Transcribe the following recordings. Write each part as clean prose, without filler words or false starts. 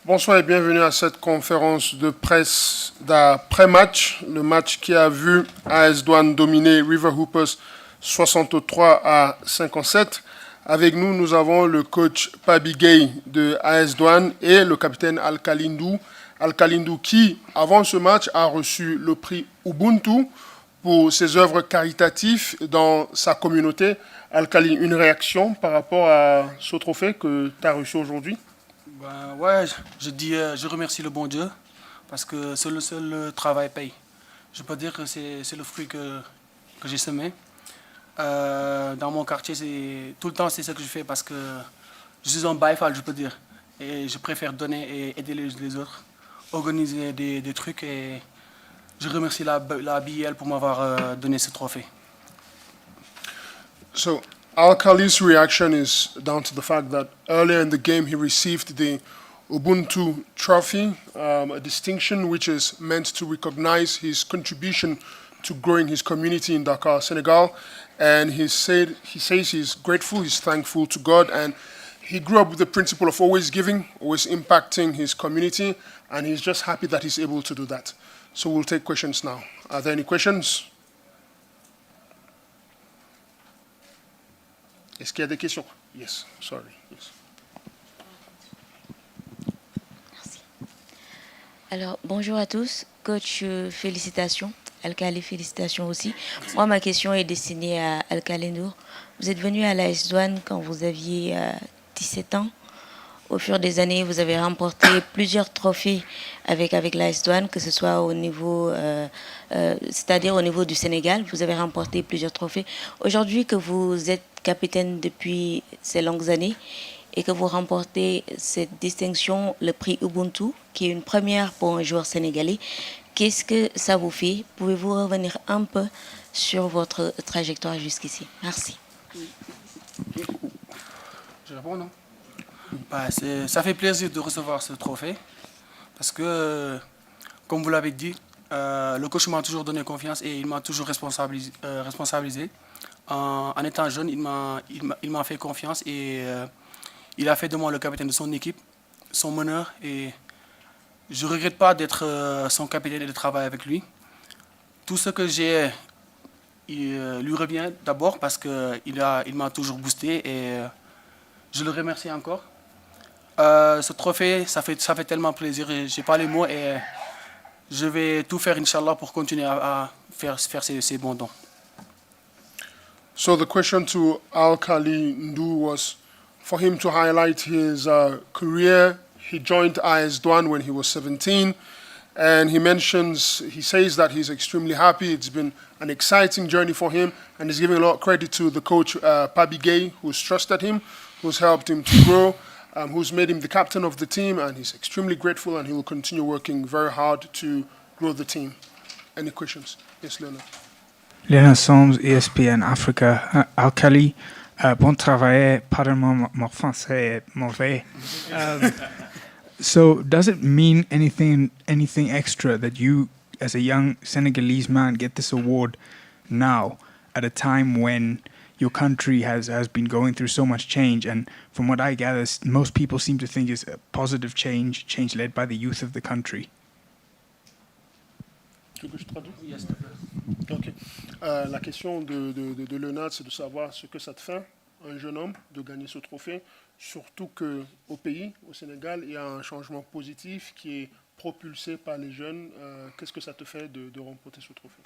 Bonsoir et bienvenue à cette conférence de presse d'après-match. Le match qui a vu AS Douanes dominer River Hoopers 63-57. Avec nous, nous avons le coach Pabi Gay de AS Douanes et le capitaine Al-Khalindou. Al-Khalindou qui, avant ce match, a reçu le prix Ubuntu pour ses œuvres caritatives dans sa communauté. Al-Khali, une réaction par rapport à ce trophée que tu as reçu aujourd'hui? Ouais, je remercie le bon Dieu parce que seul le travail paye. Je peux dire que c'est le fruit que j'ai semé. Dans mon quartier, tout le temps, c'est ce que je fais parce que je suis un BAL, je peux dire. Et je préfère donner et aider les autres, organiser des trucs. Et je remercie la BAL pour m'avoir donné ce trophée. So, Al-Khali's reaction is down to the fact that earlier in the game he received the Ubuntu Trophy, a distinction which is meant to recognize his contribution to growing his community in Dakar, Senegal. And he says he's grateful, he's thankful to God, and he grew up with the principle of always giving, always impacting his community, and he's just happy that he's able to do that. So we'll take questions now. Are there any questions? Est-ce qu'il y a des questions? Yes, sorry. Yes. Merci. Alors, bonjour à tous. Coach, félicitations. Al-Khali, félicitations aussi. Moi, ma question est destinée à Al-Khalindou. Vous êtes venu à l'AS Douanes quand vous aviez 17 ans. Au fur des années, vous avez remporté plusieurs trophées avec l'AS Douanes, que ce soit au niveau, c'est-à-dire au niveau du Sénégal. Vous avez remporté plusieurs trophées. Aujourd'hui, que vous êtes capitaine depuis ces longues années et que vous remportez cette distinction, le prix Ubuntu, qui est une première pour un joueur sénégalais, qu'est-ce que ça vous fait? Pouvez-vous revenir un peu sur votre trajectoire jusqu'ici? Merci. Je réponds, non? Ça fait plaisir de recevoir ce trophée parce que, comme vous l'avez dit, le coach m'a toujours donné confiance et il m'a toujours responsabilisé. En étant jeune, il m'a fait confiance et il a fait de moi le capitaine de son équipe, son meneur. Et je ne regrette pas d'être son capitaine et de travailler avec lui. Tout ce que j'ai, lui revient d'abord parce qu'il m'a toujours boosté et je le remercie encore. Ce trophée, ça fait tellement plaisir. Je n'ai pas les mots et je vais tout faire, Inch'Allah, pour continuer à faire ces bons dons. So the question to Al-Khali Ndu was for him to highlight his career. He joined AS Douanes when he was 17, and he says that he's extremely happy. It's been an exciting journey for him, and he's giving a lot of credit to the coach, Pabi Gay, who's trusted him, who's helped him to grow, who's made him the captain of the team, and he's extremely grateful, and he will continue working very hard to grow the team. Any questions? Yes, Leonard. Leonard Soms, ESPN Africa. Al-Khali, bon travail, pardon mon français mauvais. So does it mean anything extra that you, as a young Senegalese man, get this award now at a time when your country has been going through so much change, and from what I gather, most people seem to think it's a positive change led by the youth of the country? Tu veux que je traduise? Yes. Okay. La question de Leonard, c'est de savoir ce que ça te fait, un jeune homme, de gagner ce trophée, surtout qu'au pays, au Sénégal, il y a un changement positif qui est propulsé par les jeunes. Qu'est-ce que ça te fait de remporter ce trophée?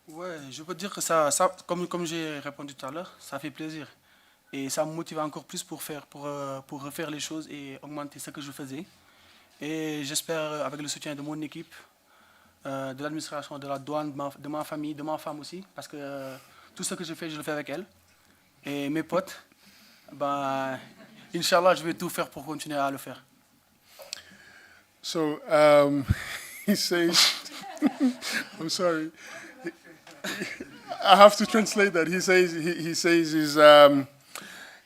Ouais, je peux dire que comme j'ai répondu tout à l'heure, ça fait plaisir. Et ça me motive encore plus pour refaire les choses et augmenter ce que je faisais. Et j'espère, avec le soutien de mon équipe, de l'administration, de la douane, de ma famille, de ma femme aussi, parce que tout ce que je fais, je le fais avec elle. Et mes potes, Inch'Allah, je vais tout faire pour continuer à le faire. So, he says, I'm sorry, I have to translate that. He says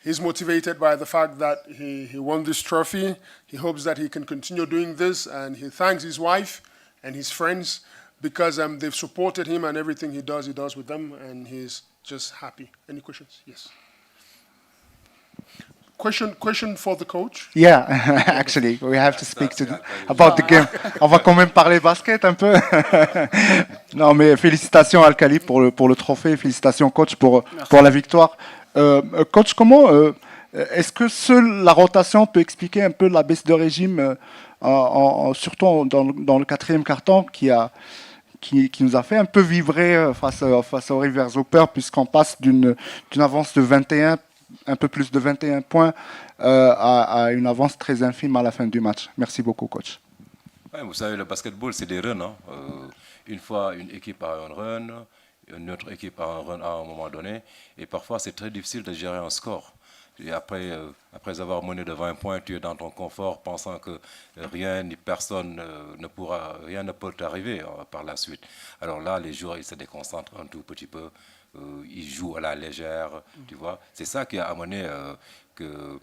he's motivated by the fact that he won this trophy. He hopes that he can continue doing this, and he thanks his wife and his friends because they've supported him, and everything he does with them, and he's just happy. Any questions? Yes. question for the coach. Yeah, actually, we have to speak about the game. On va quand même parler basket un peu. Non, mais félicitations Alkali pour le trophée, félicitations coach pour la victoire. Coach, comment est-ce que seule la rotation peut expliquer un peu la baisse de régime, surtout dans le quatrième quart-temps qui nous a fait un peu vibrer face aux Rivers Hoopers, puisqu'on passe d'une avance de 21, un peu plus de 21 points à une avance très infime à la fin du match. Merci beaucoup, coach. Ouais, vous savez, le basketball, c'est des runs. Hein. Une fois, une équipe a un run, une autre équipe a un run à un moment donné, et parfois, c'est très difficile de gérer un score. Et après avoir mené de 20 points, tu es dans ton confort, pensant que rien ni personne rien ne peut t'arriver par la suite. Alors là, les joueurs, ils se déconcentrent un tout petit peu, ils jouent à la légère, tu vois. C'est ça qui a amené que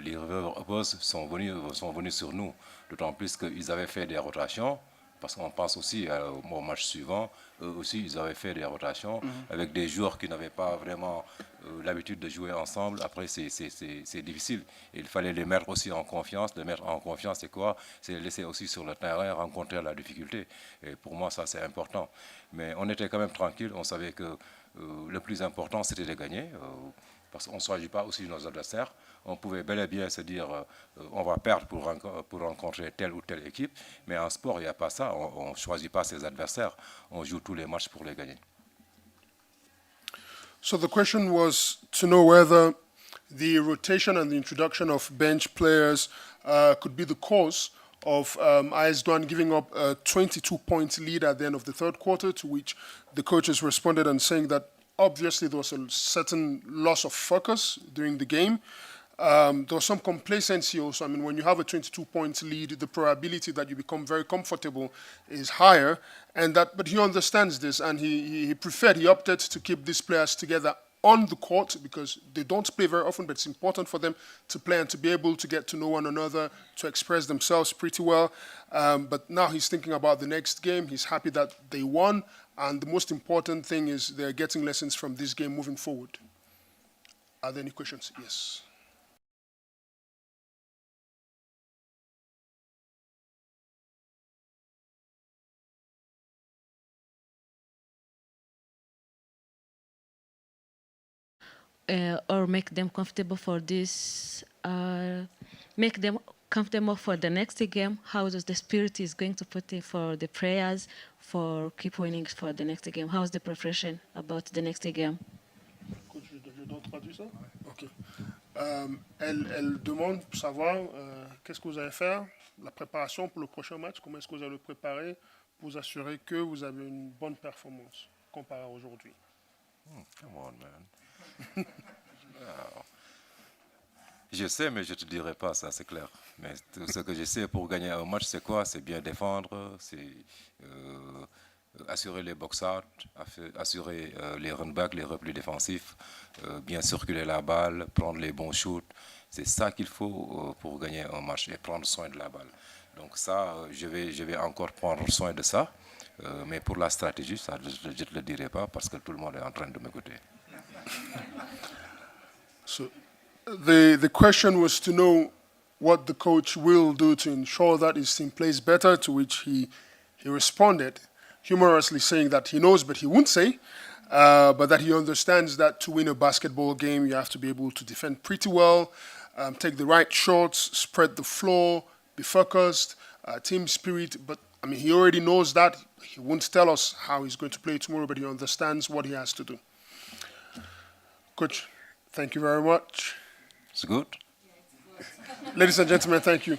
les Rovers sont venus sur nous, d'autant plus qu'ils avaient fait des rotations. Parce qu'on pense aussi au match suivant, eux aussi ils avaient fait des rotations avec des joueurs qui n'avaient pas vraiment l'habitude de jouer ensemble. Après c'est difficile. Il fallait les mettre aussi en confiance. Les mettre en confiance c'est quoi? C'est les laisser aussi sur le terrain rencontrer la difficulté. Et pour moi ça c'est important. Mais on était quand même tranquille. On savait que le plus important c'était de gagner. Parce qu'on ne choisit pas aussi nos adversaires. On pouvait bel et bien se dire on va perdre pour rencontrer telle ou telle équipe, mais en sport, il n'y a pas ça. On ne choisit pas ses adversaires. On joue tous les matchs pour les gagner. So the question was to know whether the rotation and the introduction of bench players could be the cause of AS Douanes giving up a 22-point lead at the end of the third quarter, to which the coaches responded and saying that obviously there was a certain loss of focus during the game. There was some complacency also. I mean, when you have a 22-point lead, the probability that you become very comfortable is higher. But he understands this, and he opted to keep these players together on the court because they don't play very often, but it's important for them to play and to be able to get to know one another, to express themselves pretty well. But now he's thinking about the next game. He's happy that they won, and the most important thing is they're getting lessons from this game moving forward. Are there any questions? Yes. Or make them comfortable for this, make them comfortable for the next game. How does the spirit is going to put in for the prayers for keep winning for the next game? How's the preparation about the next game? Coach, je dois traduire ça? Ok. Elle demande pour savoir qu'est-ce que vous allez faire, la préparation pour le prochain match, comment est-ce que vous allez le préparer pour vous assurer que vous avez une bonne performance comparée à aujourd'hui. Come on, man. Je sais, mais je ne te dirai pas ça, c'est clair. Mais tout ce que je sais pour gagner un match, c'est quoi? C'est bien défendre, c'est assurer les box-out, assurer les run-back, les replis défensifs, bien circuler la balle, prendre les bons shoots. C'est ça qu'il faut pour gagner un match et prendre soin de la balle. Donc ça, je vais encore prendre soin de ça. Mais pour la stratégie, ça, je ne te le dirai pas parce que tout le monde est en train de m'écouter. So the question was to know what the coach will do to ensure that his team plays better, to which he responded humorously saying that he knows but he won't say, but that he understands that to win a basketball game you have to be able to defend pretty well, take the right shots, spread the floor, be focused, team spirit. But I mean, he already knows that. He won't tell us how he's going to play tomorrow, but he understands what he has to do. Coach, thank you very much. It's good. Ladies and gentlemen, thank you.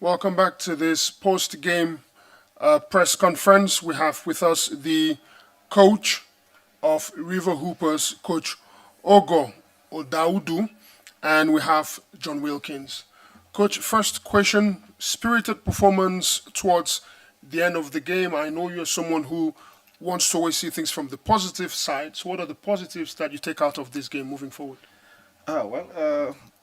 Welcome back to this post-game press conference. We have with us the coach of River Hoopers, Coach Ogo Odaudu, and we have John Wilkins. Coach, first question, spirited performance towards the end of the game. I know you're someone who wants to always see things from the positive side. So what are the positives that you take out of this game moving forward?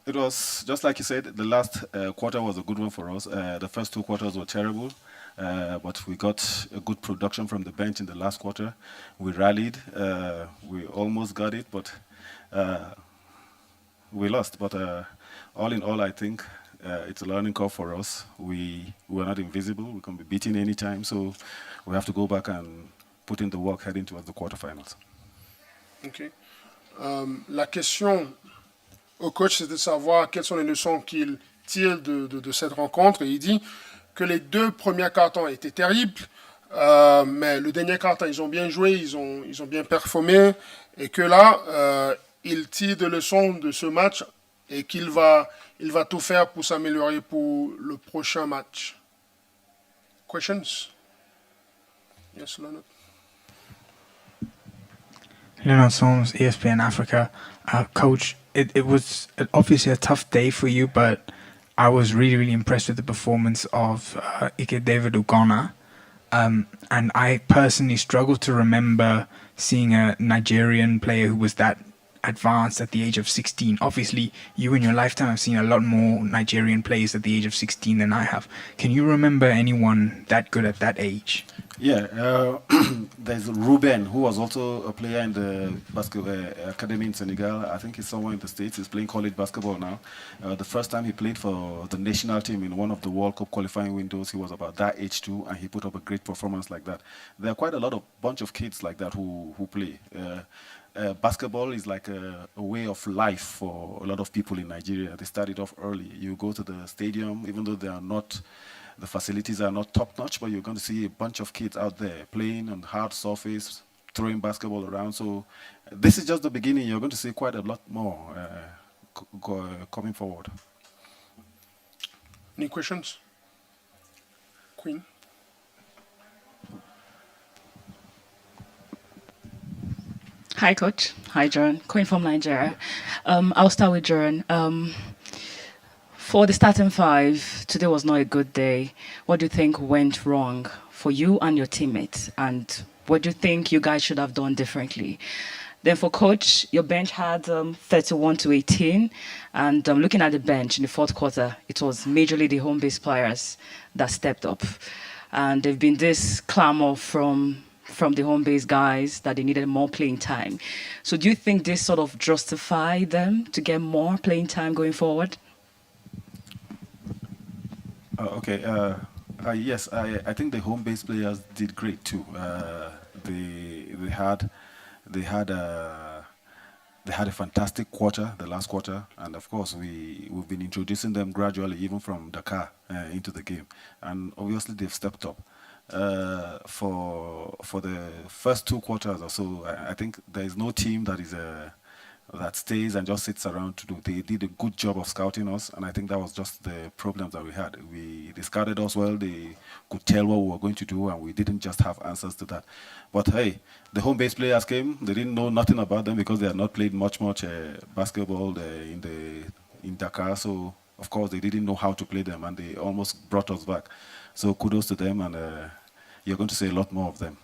It was just like you said, the last quarter was a good one for us. The first two quarters were terrible, but we got a good production from the bench in the last quarter. We rallied, we almost got it, but we lost. But all in all, I think it's a learning curve for us. We were not invisible. We can be beaten anytime, so we have to go back and put in the work heading towards the quarterfinals. Ok. La question au coach, c'est de savoir quelles sont les leçons qu'il tire de cette rencontre. Et il dit que les deux premiers cartons étaient terribles, mais le dernier carton, ils ont bien joué, ils ont bien performé, et que là, il tire des leçons de ce match et qu'il va tout faire pour s'améliorer pour le prochain match. Questions? Yes, Leonard. Leonard Solms, ESPN Africa. Coach, it was obviously a tough day for you, but I was really, really impressed with the performance of Ike David Ugonna. And I personally struggle to remember seeing a Nigerian player who was that advanced at the age of 16. Obviously, you in your lifetime have seen a lot more Nigerian players at the age of 16 than I have. Can you remember anyone that good at that age? Yeah, there's Ruben, who was also a player in the basketball academy in Senegal. I think he's somewhere in the States. He's playing college basketball now. The first time he played for the national team in one of the World Cup qualifying windows, he was about that age too, and he put up a great performance like that. There are quite a bunch of kids like that who play. Basketball is like a way of life for a lot of people in Nigeria. They started off early. You go to the stadium, even though the facilities are not top-notch, but you're going to see a bunch of kids out there playing on hard surface, throwing basketball around. So this is just the beginning. You're going to see quite a lot more coming forward. Any questions? Queen? Hi, Coach. Hi, John. Queen from Nigeria. I'll start with John. For the starting five, today was not a good day. What do you think went wrong for you and your teammates? And what do you think you guys should have done differently? Then for coach, your bench had 31-18. And looking at the bench in the fourth quarter, it was majorly the home-based players that stepped up. And there's been this clamor from the home-based guys that they needed more playing time. So do you think this sort of justified them to get more playing time going forward? Okay. Yes, I think the home-based players did great too. They had a fantastic quarter, the last quarter, and of course we've been introducing them gradually, even from Dakar into the game, and obviously they've stepped up. For the first two quarters or so, I think there is no team that stays and just sits around to do. They did a good job of scouting us, and I think that was just the problems that we had. They scouted us well. They could tell what we were going to do, and we didn't just have answers to that. But hey, the home-based players came. They didn't know nothing about them because they had not played much basketball in Dakar. So of course they didn't know how to play them, and they almost brought us back. So kudos to them, and you're going to see a lot more of them.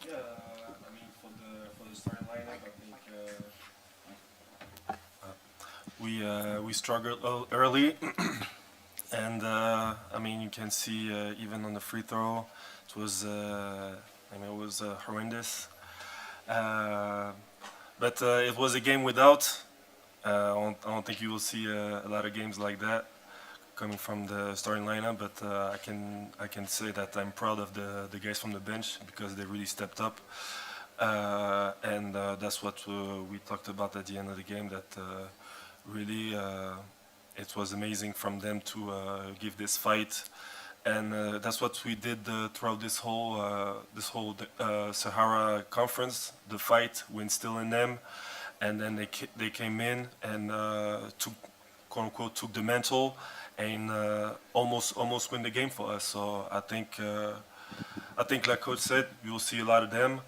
Yeah, I mean, for the starting lineup, I think we struggled early, and I mean, you can see even on the free throw, it was horrendous. But it was a game without. I don't think you will see a lot of games like that coming from the starting lineup, but I can say that I'm proud of the guys from the bench because they really stepped up, and that's what we talked about at the end of the game. That really it was amazing from them to give this fight, and that's what we did throughout this whole Sahara conference. The fight we instilled in them, and then they came in and took quote unquote took the mantle and almost win the game for us. So I think like coach said, we will see a lot of them,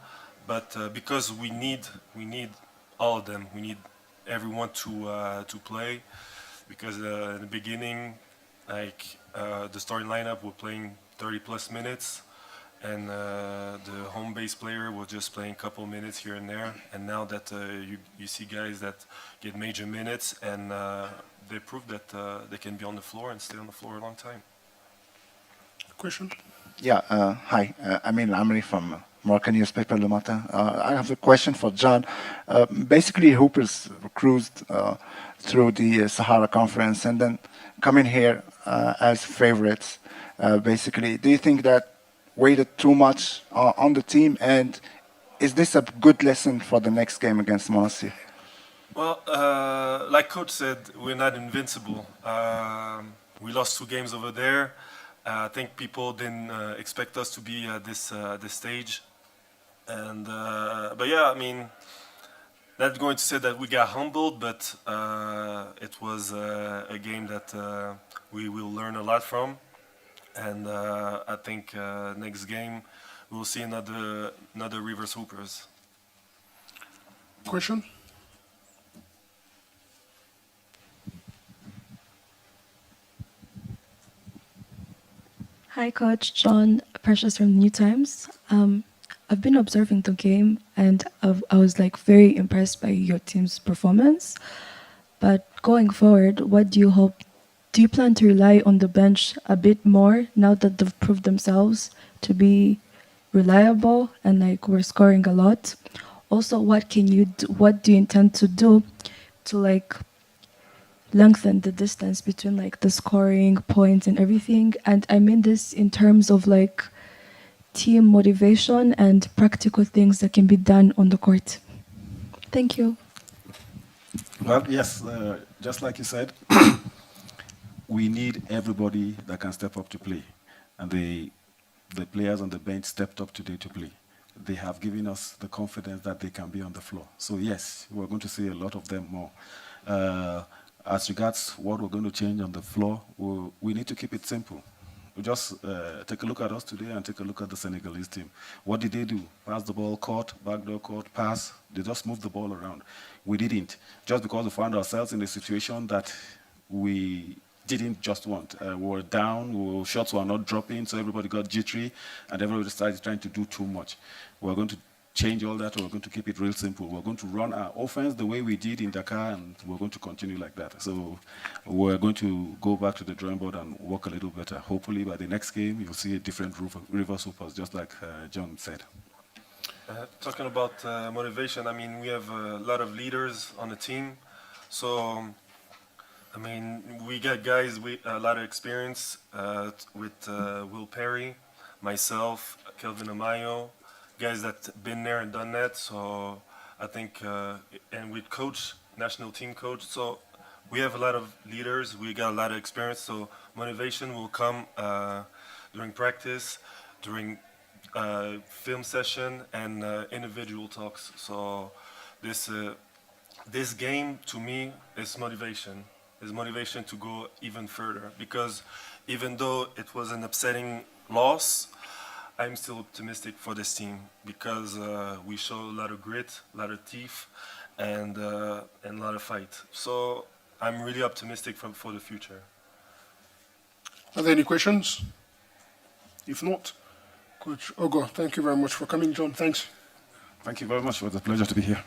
but because we need all of them. We need everyone to play, because in the beginning, like the starting lineup were playing 30+ minutes, and the home base player was just playing a couple minutes here and there. And now that you see guys that get major minutes, and they prove that they can be on the floor and stay on the floor a long time. Question? Yeah, hi. Amin Amri from Moroccan newspaper Le Matin. I have a question for John. Basically, Hoopers cruised through the Sahara Conference and then coming here as favorites. Basically, do you think that weighted too much on the team, and is this a good lesson for the next game against Monastir? Well, like coach said, we're not invincible. We lost 2 games over there. I think people didn't expect us to be at this stage, and but yeah, I mean, not going to say that we got humbled, but it was a game that we will learn a lot from, and I think next game we'll see another reverse hoopers. Question? Hi, Coach. John Precious from New Times. I've been observing the game, and I was like very impressed by your team's performance. But going forward, what do you hope? Do you plan to rely on the bench a bit more now that they've proved themselves to be reliable and like we're scoring a lot? Also, what do you intend to do to like lengthen the distance between like the scoring points and everything? And I mean this in terms of like team motivation and practical things that can be done on the court. Thank you. Well, yes, just like you said, we need everybody that can step up to play. And the players on the bench stepped up today to play. They have given us the confidence that they can be on the floor. So yes, we're going to see a lot of them more. As regards what we're going to change on the floor, we need to keep it simple. We just take a look at us today and take a look at the Senegalese team. What did they do? Pass the ball, court, backdoor court, pass. They just moved the ball around. We didn't, just because we found ourselves in a situation that we didn't just want. We were down, shots were not dropping, so everybody got jittery, and everybody started trying to do too much. We're going to change all that. We're going to keep it real simple. We're going to run our offense the way we did in Dakar, and we're going to continue like that. So we're going to go back to the drawing board and work a little better. Hopefully by the next game, you'll see a different reverse hoopers, just like John said. Talking about motivation, I mean, we have a lot of leaders on the team. So, I mean, we got guys with a lot of experience with Will Perry, myself, Kelvin Amayo, guys that been there and done that. So I think, and with coach, national team coach, so we have a lot of leaders. We got a lot of experience. So motivation will come during practice, during film session, and individual talks. So this game to me is motivation. Is motivation to go even further, because even though it was an upsetting loss, I'm still optimistic for this team, because we show a lot of grit, a lot of teeth, and a lot of fight. So I'm really optimistic for the future. Are there any questions? If not, Coach Ogo, thank you very much for coming. John, thanks. Thank you very much. It was a pleasure to be here.